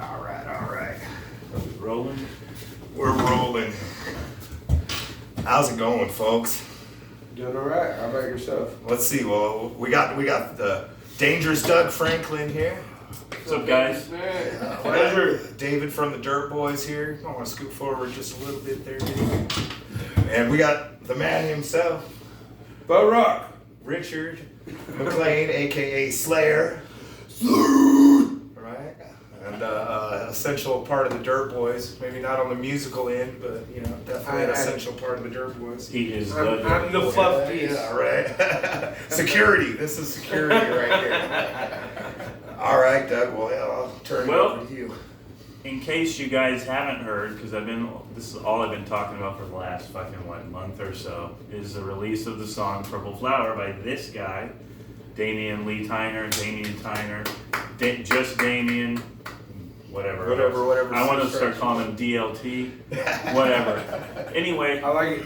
All right. Are we rolling? We're rolling. How's it going, folks? Doing all right. How about yourself? Let's see. Well, we got the dangerous Doug Franklin here. What's up, guys? Pleasure. David from the Dirtboys here. I want to scoot forward just a little bit there, David. And we got the man himself, Bo Rock. Richard McLane, aka Slayer. Right? And essential part of the Dirtboys. Maybe not on the musical end, but definitely an essential part of the Dirtboys. He is I'm the fluff piece. Yeah, right. Security. This is security right here. All right, Doug. Well, I'll turn it over to you. In case you guys haven't heard, because this is all I've been talking about for the last month or so, is the release of the song "Purple Flower" by this guy, Damian Tyner, just Damian, whatever. I want to start calling him DLT, whatever. Anyway, I like it.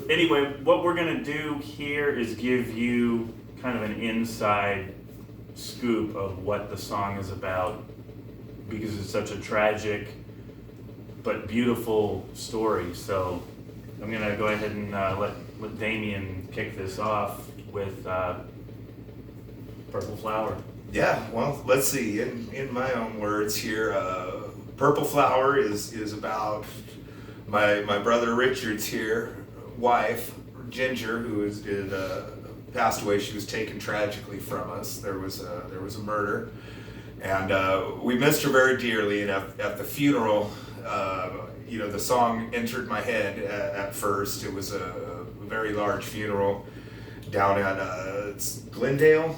Anyway, what we're gonna do here is give you kind of an inside scoop of what the song is about, because it's such a tragic but beautiful story. So I'm gonna go ahead and let Damian kick this off with "Purple Flower." Yeah, well, let's see. In my own words here, "Purple Flower" is about my brother Richard's here wife Ginger, who is passed away. She was taken tragically from us. There was a murder, and we missed her very dearly. And at the funeral, the song entered my head at first. It was a very large funeral down at it's Glendale.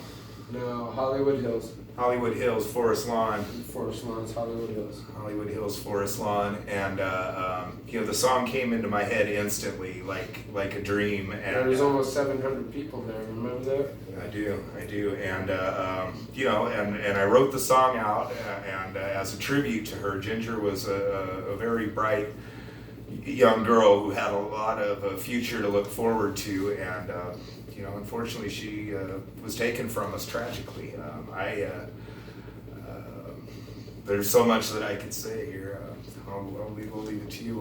No, Hollywood Hills. Hollywood Hills, Forest Lawn. Forest Lawn's Hollywood Hills. Hollywood Hills, Forest Lawn, and the song came into my head instantly, like a dream. And there was almost 700 people there. Remember that? I do, and and I wrote the song out, and as a tribute to her. Ginger was a very bright young girl who had a lot of a future to look forward to, and unfortunately she was taken from us tragically. There's so much that I could say here. We'll leave it to you.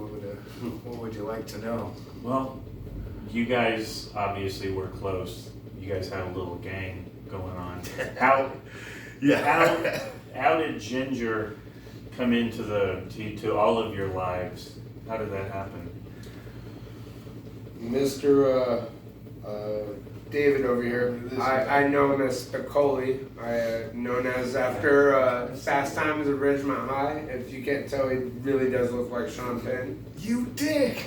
What would you like to know? Well, you guys obviously were close. You guys had a little gang going on. How did Ginger come into to all of your lives? How did that happen? Mr. David over here, I know him as Spicoli, known as after Fast Times at Ridgemont High. If you can't tell, he really does look like Sean Penn. You dick!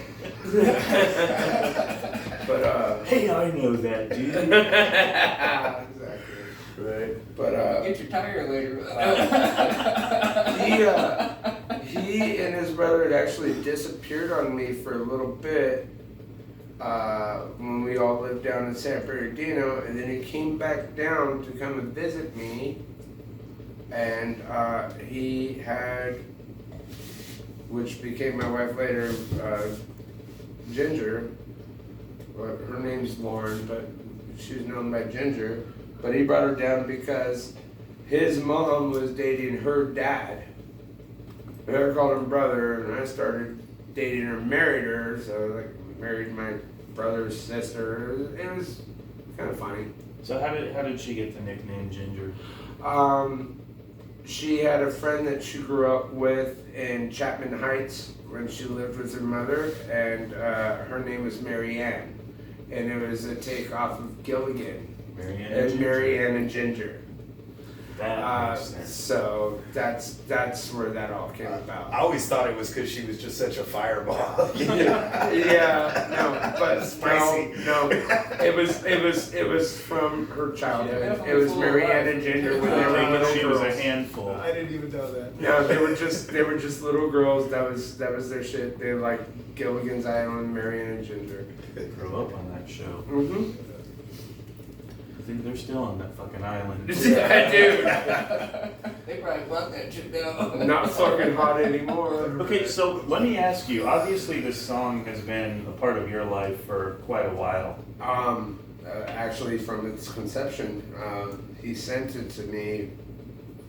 But hey, I know that, dude. Exactly. Right. But get your tire later. He and his brother had actually disappeared on me for a little bit. When we all lived down in San Bernardino, and then he came back down to come and visit me, and he had, which became my wife later, Ginger. Well, her name's Lauren, but she was known by Ginger. But he brought her down because his mom was dating her dad. I called him brother, and I started dating her, married her, so married my brother's sister. It was kind of funny. So how did she get the nickname Ginger? She had a friend that she grew up with in Chapman Heights when she lived with her mother, and her name was Mary Ann, and it was a take off of Gilligan. Mary Ann and Ginger. That makes sense. So that's where that all came about. I always thought it was because she was just such a fireball. But Spicy. No. It was from her childhood. It was Mary Ann and Ginger when they were little She girls. was a handful. I didn't even know that. No, they were just little girls. That was their shit. They liked Gilligan's Island, Mary Ann and Ginger. Grew up on that show. Mm-hmm. I think they're still on that fucking island. Yeah, dude. They probably love that shit down. Not fucking hot anymore. Okay, so let me ask you. Obviously, this song has been a part of your life for quite a while. Actually, from its conception, he sent it to me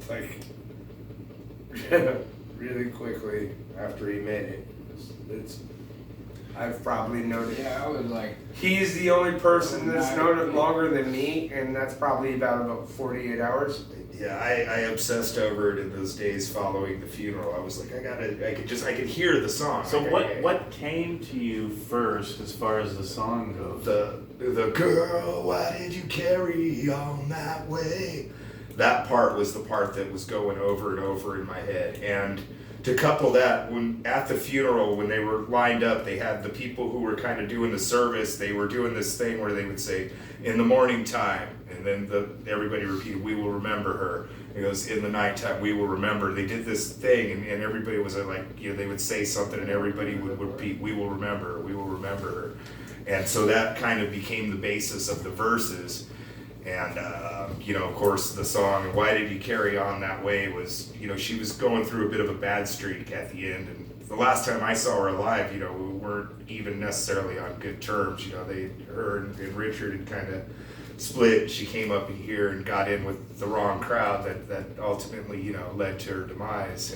like really quickly after he made it. I've probably known it. Yeah, I was like, He's the only person that's known it longer than me, and that's probably about 48 hours. Yeah, I obsessed over it in those days following the funeral. I was like, I could hear the song. So Like, what came to you first as far as the song goes? the girl, why did you carry on that way? That part was the part that was going over and over in my head. And to couple that, when at the funeral, when they were lined up, they had the people who were kind of doing the service. They were doing this thing where they would say, "In the morning time," and then everybody repeated, "We will remember her." It goes, "In the nighttime, we will remember." They did this thing, and everybody was like, they would say something, and everybody would repeat, "We will remember her. We will remember her." And so that kind of became the basis of the verses. And, of course, the song, "Why Did You Carry On That Way," was, she was going through a bit of a bad streak at the end. And the last time I saw her live, we weren't even necessarily on good terms. Her and Richard had kind of split. She came up here and got in with the wrong crowd that ultimately, led to her demise.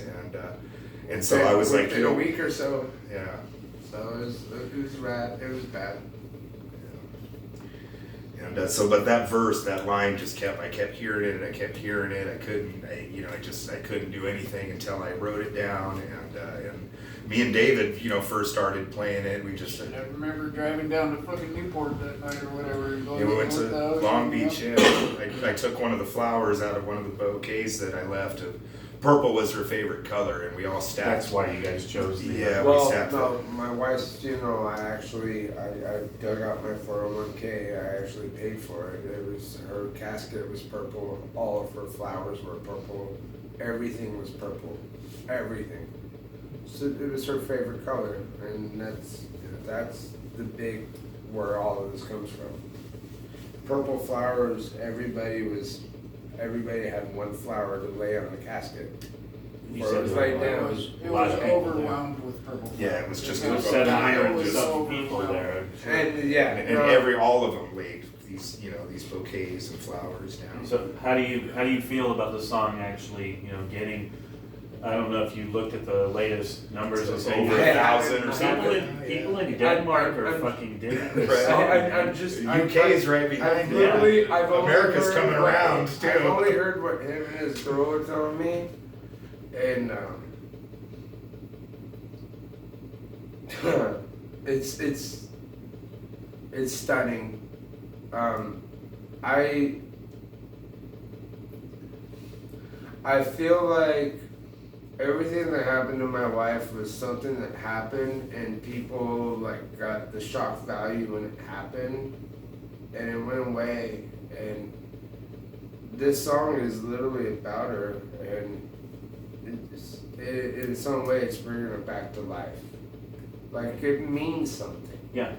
And so I was like, in a week or so. Yeah. So it was rad. It was bad. And but that verse, that line I kept hearing it and I kept hearing it. I couldn't do anything until I wrote it down. And me and David, first started playing it. We just, I remember driving down to fucking Newport that night or whatever. we went to Long Beach. Yeah. I took one of the flowers out of one of the bouquets that I left. Purple was her favorite color, and we all stacked. That's why you guys chose the. Yeah, Well, we stacked. no, my wife's funeral, I dug out my 401k. I actually paid for it. It was her casket was purple. All of her flowers were purple. Everything was purple. Everything. So it was her favorite color, and that's the big where all of this comes from. Purple flowers. Everybody had one flower to lay on the casket. You Or said it was there laid were down. It A lot was of people overwhelmed with purple. Yeah, it was just It was 700 it was some people overwhelmed. there. And yeah, And all of them laid these bouquets and flowers down. So how do you feel about the song actually, getting? I don't know if you looked at the latest numbers. It's Over 1,000 or something. People in Denmark are fucking digging this Right. song. The UK is right behind it. I've only America's heard coming around too. I've only heard what him and his girl were telling me, and it's stunning. I feel like everything that happened to my wife was something that happened, and people like got the shock value when it happened, and it went away. And this song is literally about her, and in some way, it's bringing her back to life. Like it means something. Yeah,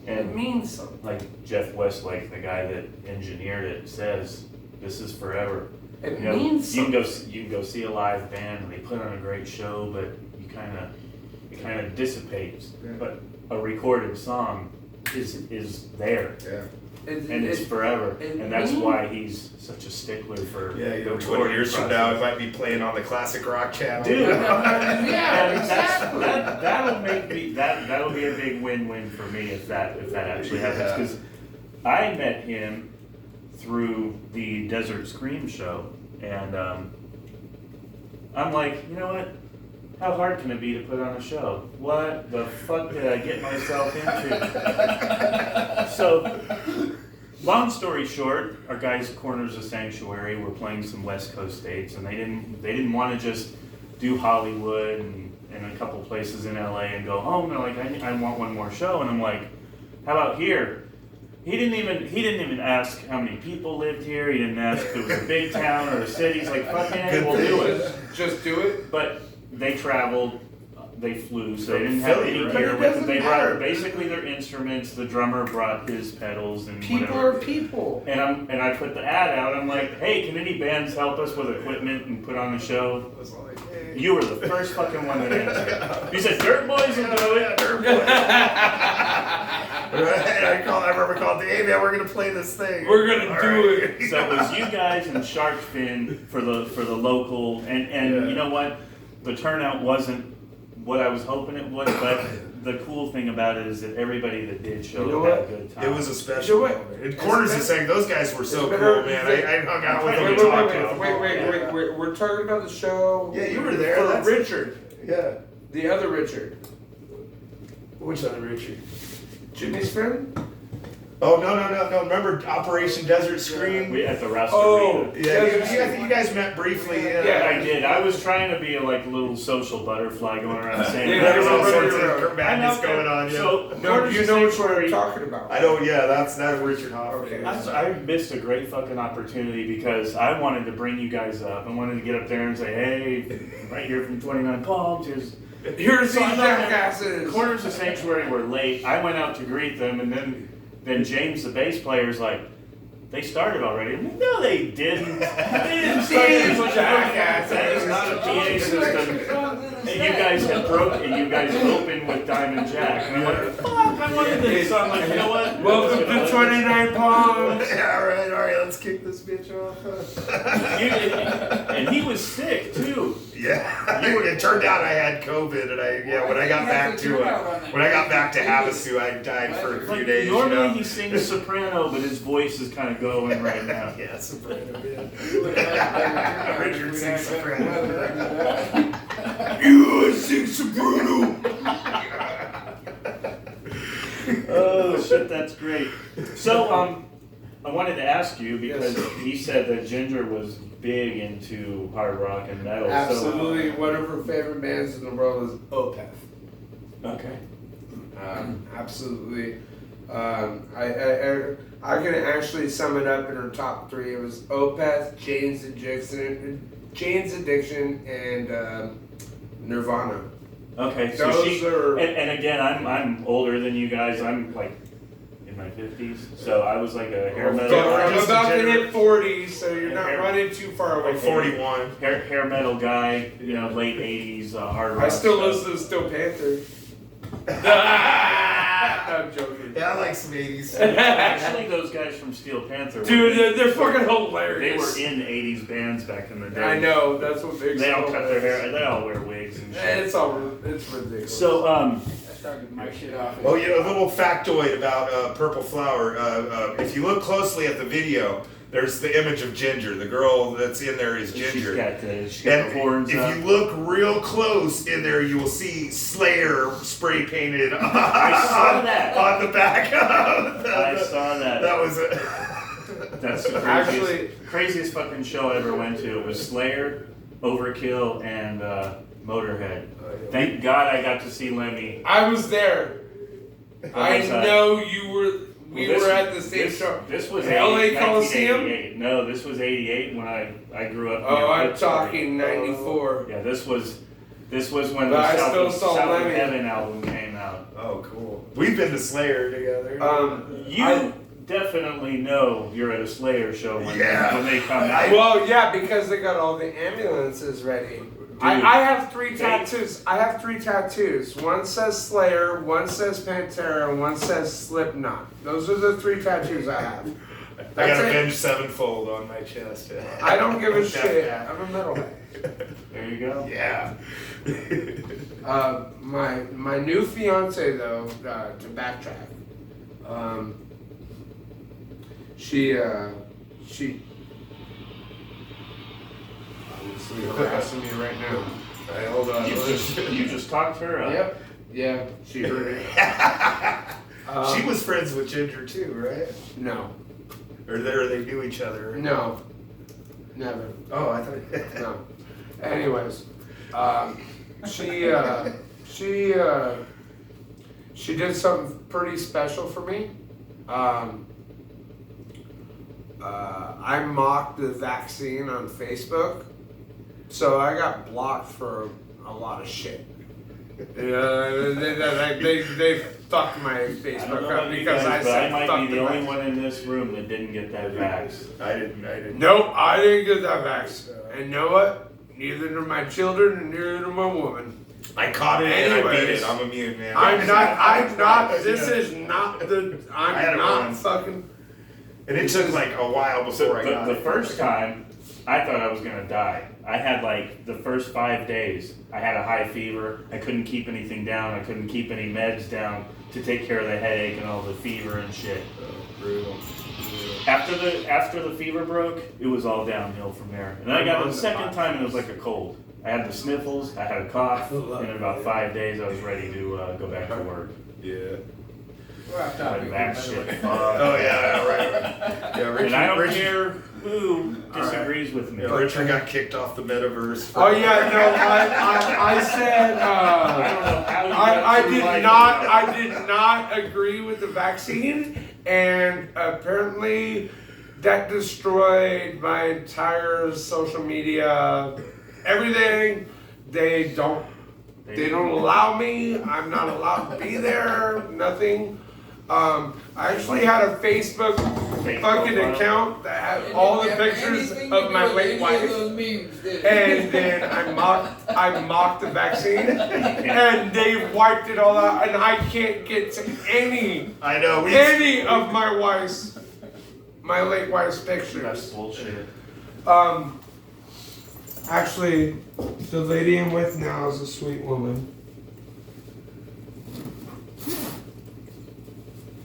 It and means something. like Jeff Westlake, the guy that engineered it, says, "This is forever." It You know, means you something. can go see a live band and they put on a great show, but it kind of dissipates. Yeah. But a recorded song is there Yeah. and it's forever, it and that's means- why he's such a stickler for. Yeah, the 20 recording years from now, it process. might be playing on the classic rock channel. Dude, Yeah, and exactly. that'll make me that'll be a big win-win for me if that actually happens, Yeah. because I met him through the Desert Scream show, and I'm like, you know what? How hard can it be to put on a show? What the fuck did I get myself into? So, long story short, our guys at Corners of Sanctuary were playing some West Coast dates, and they didn't want to just do Hollywood and a couple places in LA and go home. They're like, I want one more show, and I'm like, how about here? He didn't even ask how many people lived here. He didn't ask if it was a big town or a city. He's like, fuck yeah, we'll do it. Just do it. But they traveled, they flew, so they didn't From have Philly, any right? gear But it with them. doesn't They matter. brought basically their instruments. The drummer brought his pedals and People whatever. are people. And I put the ad out. I'm like, hey, can any bands help us with equipment and put on the show? I was like, hey. You were the first fucking one that answered. You said Dirtboys will do it. Dirtboys. I remember calling, hey man, we're gonna play this thing. We're gonna All do right. it. So it was you guys and Shark Fin for the local, and Yeah. you know what? The turnout wasn't what I was hoping it would, but the cool thing about it is that everybody that did show You know had a what? good time. It was a special what? moment. And Corners is saying those guys were so It's cool, better- man. I hung out with them Wait, and wait, talked wait, to them. Wait. We're talking about the show. Yeah, you were there. For That's- Richard, Yeah. the other Richard, Which other Richard? Jimmy's friend. Oh no! Remember Operation Desert Scream? We at the Rust Oh. Arena. Yeah, I think you guys met briefly. Yeah. I did. I was trying to be a little social butterfly going around saying. Yeah, There's all right, sorts right, of madness going on. Yeah. So No, Corners you is know what Sanctuary- we're talking about. I don't. Yeah, that's Richard Hoffer. Okay. I missed a great fucking opportunity because I wanted to bring you guys up. I wanted to get up there and say, hey, right here from 29 Palms, here's Here's So these I know that jackasses. Corners of Sanctuary were late. I went out to greet them, and then James, the bass player's like, they started already. I'm like, no, they didn't. They didn't start. These That jackasses. is not a PA system. And you guys had broken. You guys opened with Diamond Jack, and I'm like, fuck, I wanted this. So I'm like, you know what? Welcome to 29 Palms. Yeah, all right, let's kick this bitch off. And he was sick too. Yeah, it turned out I had COVID, and when I got back to Havasu, I died for a few Like, days. normally he sings soprano, but his voice is kind of going right now. Yeah, soprano. Yeah. Richard sings soprano. You sing soprano. Oh shit, that's great. So I wanted to ask you because he said that Ginger was big into hard rock and metal. Absolutely, one of her favorite bands in the world is Opeth. So, okay. Absolutely. I can actually sum it up in her top three. It was Opeth, Jane's Addiction, and Nirvana. Okay. So Those are. and again, I'm older than you guys. I'm like in my 50s. So I was like a hair metal. I'm Just about to degenerate. hit 40, so you're not Hair- running too far away. I'm 41. hair metal guy. You know, late 80s hard rock. I still stuff. listen to Steel Panther. I'm joking. Yeah, I like some 80s. Actually, those guys from Steel Panther. Dude, they're fucking They hilarious. were in 80s bands back in the day. I know, that's what makes They it all cut their hilarious. hair. They all wear wigs and shit. It's ridiculous. So I started my shit off. Oh, you know, a little factoid about Purple Flower. If you look closely at the video, there's the image of Ginger. The girl that's in there is Ginger. She's got the horns if up. you look real close in there, you will see Slayer spray painted on, saw that. on the back. I saw that. That was it. That's the craziest fucking show I ever went to. It was Slayer, Overkill, and Motorhead. Thank God I got to see Lemmy. I was there. I was that? know you were. We Well, were at the same this, show. This was LA 80 Coliseum? 1988. No, this was 88 when I grew up. Oh, near I'm Pittsburgh. talking 94. Yeah, this was when But I the still saw South of Lemmy. Heaven album came out. Oh, cool. We've been to Slayer together. You definitely know you're at a Slayer show when they come out. Well, yeah, because they got all the ambulances ready. I have three tattoos. I have three tattoos. One says Slayer, one says Pantera, and one says Slipknot. Those are the three tattoos I have. I got That's it. Avenged Sevenfold on my chest. I don't give a shit. I'm a metalhead. There you go. Yeah. My new fiance though, to backtrack, she obviously harassing me right now. Alright, hold on. You just talked her up. Yep. Yeah, she heard it. She was friends with Ginger too, right? No. Or they knew each other? No. Never. Oh, I thought. No. Anyways, she did something pretty special for me. I mocked the vaccine on Facebook, so I got blocked for a lot of shit. They fucked my I don't Facebook know up about you because guys, I but I said might fuck be the only vax. one in this room that didn't get that vax. I didn't. Nope, I didn't get that vax. And you know what? Neither do my children and neither do my woman. I caught it and I beat Anyways, it. I'm immune, man. I'm not, this is not the, I had I'm it not once. fucking. And it took like a while before I got the it. first time, I thought I was gonna die. I had like the first 5 days, I had a high fever. I couldn't keep anything down. I couldn't keep any meds down to take care of the headache and all the fever and shit. Brutal. After the fever broke, it was all downhill from there. And then I got it the second time, and it was like a cold. I had the sniffles, I had a cough, and in about 5 days, I was ready to go back to work. Yeah. We're off topic. Like that by the shit. way. Oh yeah, right. Yeah, Richard, And I don't Richard, care who disagrees with me. yeah, Richard got kicked off the metaverse. Oh yeah, no, I said, I don't know how you I got through life I did not agree with the vaccine, and apparently that destroyed my entire social media, everything. They don't allow me. I'm not allowed to be there. Nothing. I actually had a Facebook fucking account that had all the pictures of my late wife. And then I mocked the vaccine, and they wiped it all out, and I can't get to any of my late wife's That's pictures. bullshit. Actually, the lady I'm with now is a sweet woman.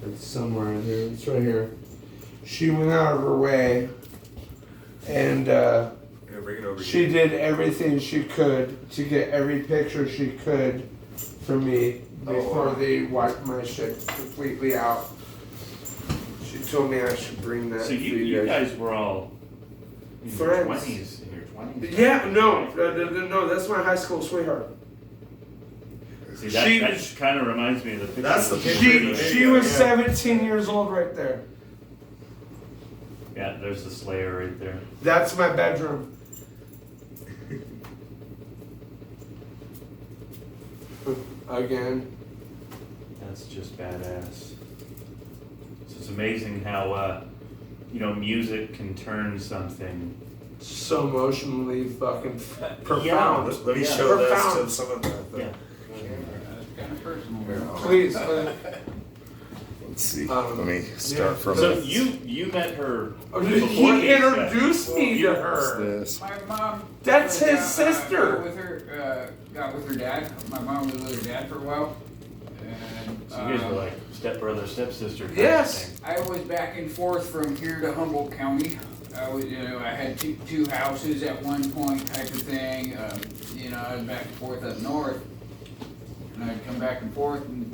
It's somewhere in here. It's right here. She went out of her way, and Bring it over she here. did everything she could to get every picture she could for me before they wiped my shit completely out. She told me I should bring that. So to you guys were all in your Friends. 20s. In your 20s. Yeah, no, that's my high school sweetheart. See, that kind of reminds me of the picture. That's the picture. She was 17 years old right there. Yeah, there's the Slayer right there. That's my bedroom. Again. That's just badass. So it's amazing how, music can turn something. So emotionally fucking Yeah. profound. Let me Yeah. show this Profound. to some of the. Yeah. That's kind of personal. Please. Let's see. Let me start from. So you met her before He these guys. introduced me to her. This. My mom. That's his got sister. Got with her dad. My mom was with her dad for a while. And, So you guys were like stepbrother, stepsister. Kind Yes. Of thing. I was back and forth from here to Humboldt County. I had two houses at one point type of thing. I was back and forth up north. And I'd come back and forth, and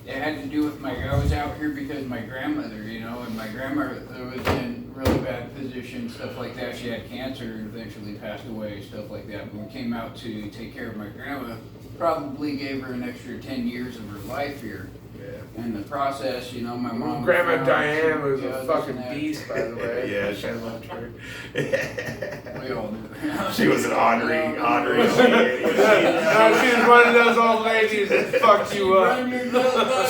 it had to do with I was out here because my grandmother, and my grandmother was in really bad position, stuff like that. She had cancer and eventually passed away, stuff like that. When we came out to take care of my grandma, probably gave her an extra 10 years of her life here. Yeah. In the process, my mom. Grandma found Diane she was a this fucking and that. beast, by the way. Yeah, I loved her. We all knew. She was an ornery. She was one of those old ladies that fucked you up.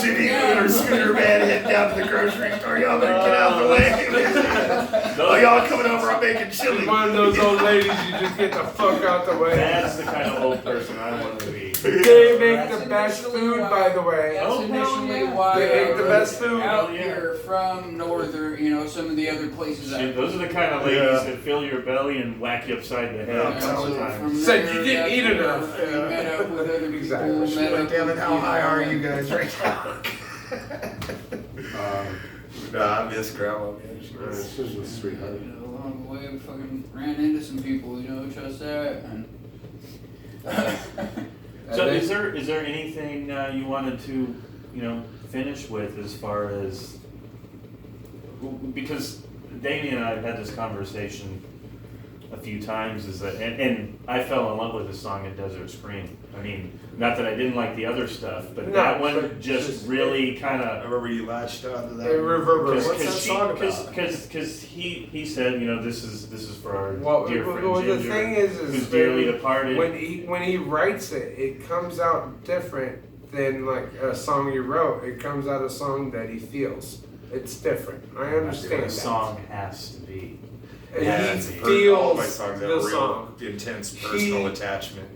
She'd be in her scooter, man, heading down to the grocery store. Y'all better get out of the way. Oh, y'all coming over? I'm making chili. She's one of those old ladies you just get the fuck out the way. That's the kind of old person I want to be. They make the best food, by the way. That's Oh, initially yeah. why They I make the was best food. out Yeah. here from northern, some of the other places. Shit, those are the kind of ladies that fill your belly and whack you upside the head Yeah, all the so time. from Said there, you didn't that's eat when enough. I met up with other people. Exactly. She's met like, up damn it, with, how high are you guys right now? I miss Grandma, man. She was. She's a sweetheart. Along the way, we fucking ran into some people, trust that. And So is there anything you wanted to, finish with as far as, because Damian and I have had this conversation a few times, is that, and I fell in love with the song at Desert Scream. I mean, not that I didn't like the other stuff, but that one but just really kind I of. remember you latched onto that. It reverberates. What's that song about? Because he said, this is for our Well, dear friend well, the Ginger, thing is who's dearly departed. when he writes it, it comes out different than like a song he wrote. It comes out a song that he feels. It's different. I understand a that. song has to be. he see. All my feels songs have the a real song. intense personal attachment.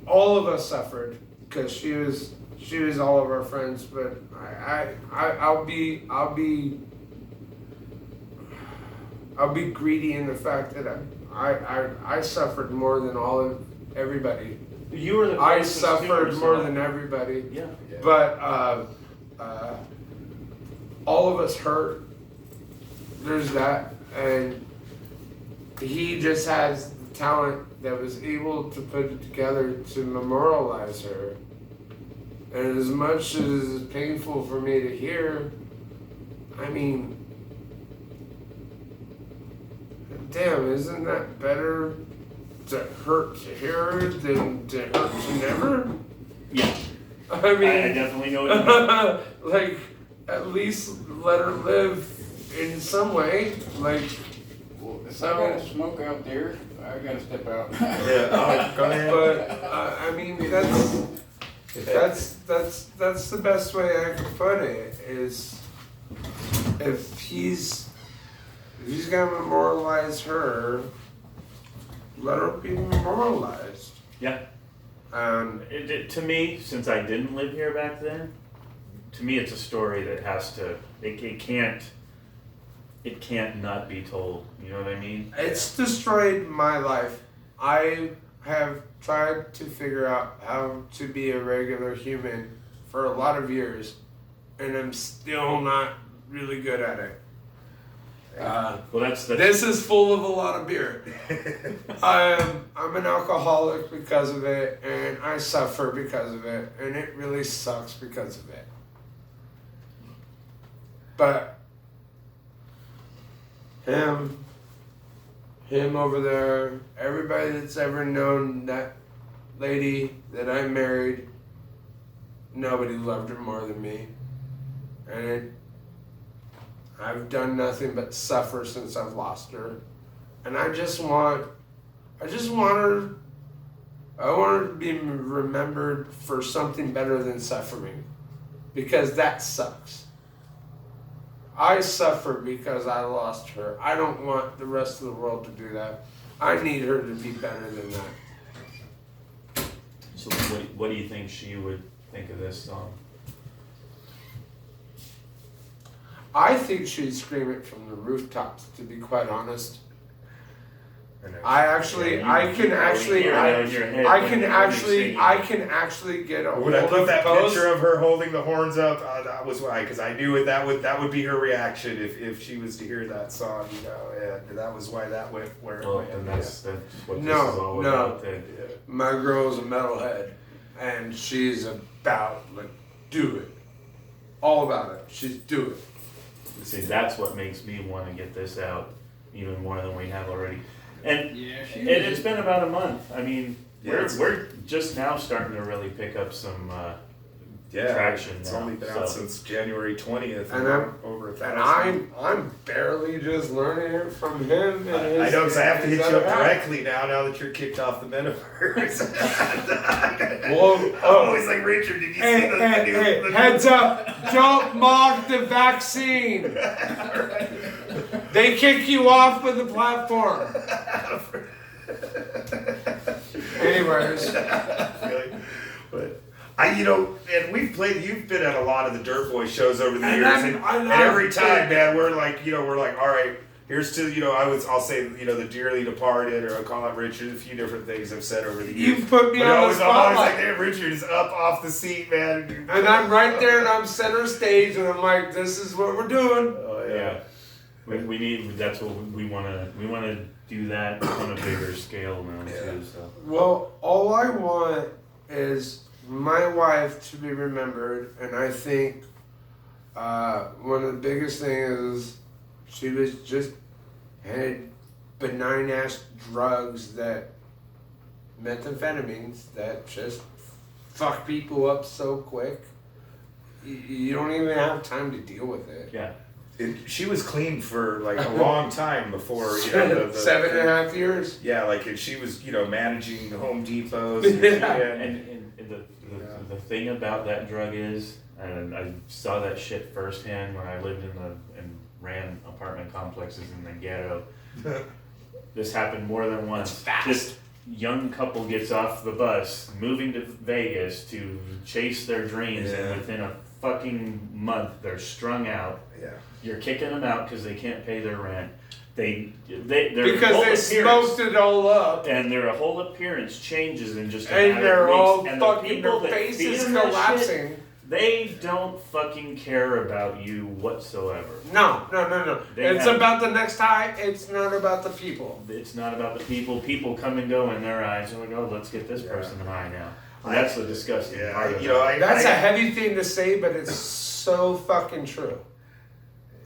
All of us suffered because she was all of our friends, but I'll be greedy in the fact that I suffered more than everybody. You were the I closest to her, suffered more so- than everybody. Yeah. But all of us hurt. There's that, and he just has the talent that was able to put it together to memorialize her. And as much as it's painful for me to hear, I mean, damn, isn't that better to hurt to hear than to hurt to never? Yeah. I mean, I definitely know what you mean. like, at least let her live in some way. Like, If I got a smoke out there, I gotta step out. Yeah, go ahead. but I mean, that's the best way I can put it. Is if he's gonna memorialize her, let her be memorialized. Yeah. To me, since I didn't live here back then, to me it's a story that has to. It can't not be told. You know what I mean? It's destroyed my life. I have tried to figure out how to be a regular human for a lot of years, and I'm still not really good at it. Well, that's This is full of a lot of beer. I'm an alcoholic because of it, and I suffer because of it, and it really sucks because of it. But him over there, everybody that's ever known that lady that I married, nobody loved her more than me. And I've done nothing but suffer since I've lost her. And I want her to be remembered for something better than suffering. Because that sucks. I suffer because I lost her. I don't want the rest of the world to do that. I need her to be better than that. So what do you think she would think of this song? I think she'd scream it from the rooftops, to be quite honest. I can actually get a hold Would I put of that post. picture of her holding the horns up? That was why, because I knew that would be her reaction if she was to hear that song. You know, and that was why that went where it went. And that's what this No, is all no. about. Then. My girl's a metalhead, and she's about do it, all about it. She's do it. See, that's what makes me want to get this out even more than we have already. And it's been about a month. I mean, we're just now starting to really pick up some traction. It's now, only been out since January 20th, and I'm over 1,000. And I'm barely just learning it from him. And I know, because I have to hit you other up half. directly now that you're kicked off the metaverse. Well, I'm always like, Richard, did you see the new... Heads up, don't mock the vaccine. They kick you off of the platform. Anyways. But and you've been at a lot of the Dirtboys shows over the years, and every time, man, we're like, all right, here's to, I'll say, the dearly departed, or I'll call out Richard, a few different things I've said over the years. You put me But on the I'm always spotlight. like, hey, Richard is up off the seat, man. And I'm right there, and I'm center stage, and I'm like, this is what we're doing. Oh, Yeah. We need. That's what we want to. We want to do that on a bigger scale now too. So. Well, all I want is my wife to be remembered, and I think one of the biggest things is she was just had benign ass drugs that methamphetamines that just fuck people up so quick. You don't even have time to deal with it. Yeah. She was clean for like a long time before, the 7.5 years. Yeah, and she was, managing Home Depots. And the thing about that drug is, and I saw that shit firsthand when I lived in ran apartment complexes in the ghetto. This happened more than once. Fast. This young couple gets off the bus, moving to Vegas to chase their dreams, and within a fucking month, they're strung out. Yeah. You're kicking them out because they can't pay their rent. Their Because they smoked it all up. and their whole appearance changes in just a And matter they're of all weeks. And fucking, the people their that faces feed them that shit, collapsing. they don't fucking care about you whatsoever. No. They It's have- about the next high. It's not about the people. It's not about the people. People come and go in their eyes. They're like, oh, let's get this person high now. And that's the disgusting part of it. That's a heavy thing to say, but it's so fucking true.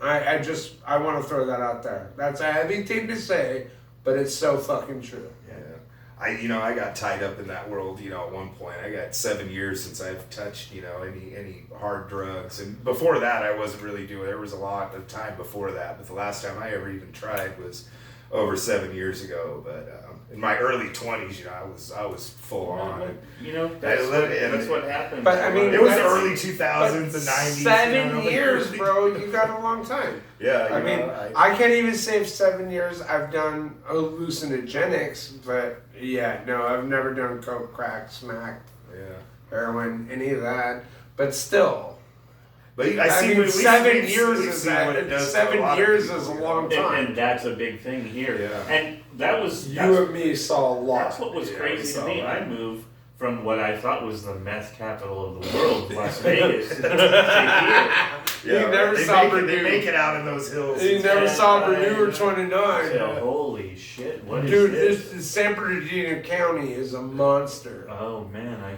I want to throw that out there. That's a heavy thing to say, but it's so fucking true. Yeah. I got tied up in that world, at one point. I got 7 years since I've touched, any hard drugs. And before that, I wasn't really doing it. There was a lot of time before that. But the last time I ever even tried was over 7 years ago. But in my early 20s, I was full on. That's what happened. But, I mean, It was the early 2000s, the 90s. 7 years, bro. You got a long time. Yeah. I can't even say 7 years I've done hallucinogenics, but I've never done coke, crack, smack, heroin, any of that. But still. But I see. 7 years is what it does to a 7 lot of years people, is a long time. And that's a big thing here. Yeah. And that's and me saw a lot. That's what was Yeah, crazy we to saw me. that. I moved from what I thought was the meth capital of the world, Las Vegas, to here. You never saw They Purdue. make it out in those hills. You never saw Purdue or I 29. said, holy shit, what is Dude, this? this San Bernardino County is a monster. Oh man,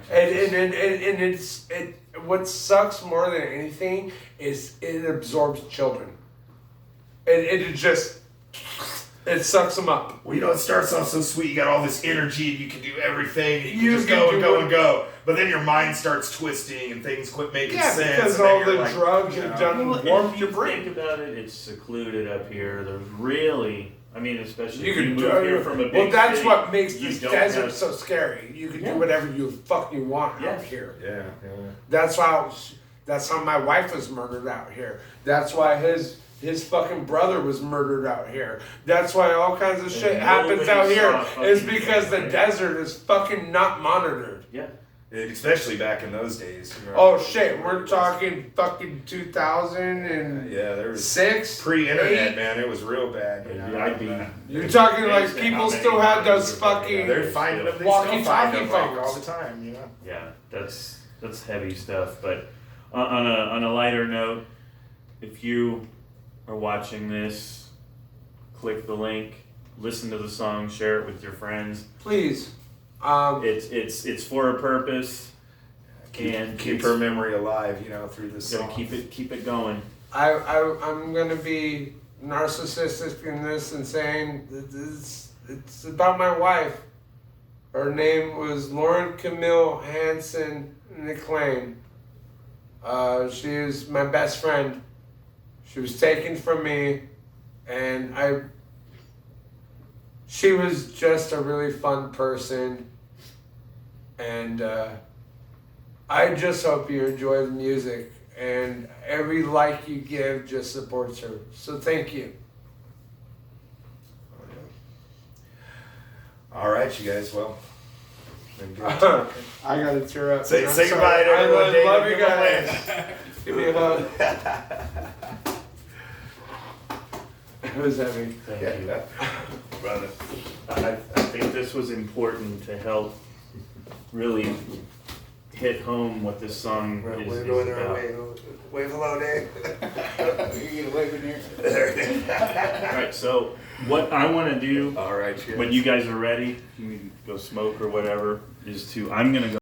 What sucks more than anything is it absorbs children. It sucks them up. Well, it starts off so sweet. You got all this energy, and you can do everything. And you You just can go do and go what- and go. But then your mind starts twisting, and things quit making sense. Because and then all you're the like, drugs you've done Well, warped if your you brain. think about it, it's secluded up here. There's really, especially You if you can move here from a big well, that's city, what makes you this don't desert have- so scary. You can Yeah. do whatever you fucking want Yeah. out here. Yeah. That's how my wife was murdered out here. That's why his fucking brother was murdered out here. That's why all kinds of shit happens out nobody here. saw Is fucking because the right? desert is fucking not monitored. Yeah. Especially back in those days. Oh shit, we're talking fucking 2000 and Yeah, there was 6, pre-internet, 8. man. It was real bad. I'd be. You're talking like amazed at people how many still had those houses are fucking. They're finding them. They Walkie-talkie still find them phones. all the time. Yeah, that's heavy stuff. But on a lighter note, if you are watching this, click the link, listen to the song, share it with your friends. Please. It's for a purpose. And Keep her memory alive, through this gotta song. keep it going. I'm gonna be narcissistic in this and saying that it's about my wife. Her name was Lauren Camille Hanson McLane. She is my best friend. She was taken from me, and she was just a really fun person, and I just hope you enjoy the music, and every like you give just supports her. So thank you. All right, you guys. Well, been good talking. I gotta tear up. Say I'm goodbye sorry. to everyone. I David. love you Give 'em a guys. Give me a hug. It was heavy. Thank you. Brother. I think this was important to help really hit home what this song We're is going there. about. Wave hello, Dave. You get away from here. All right, so what I want to do All right, cheers. when you guys are ready, you can go smoke or whatever, is I'm gonna go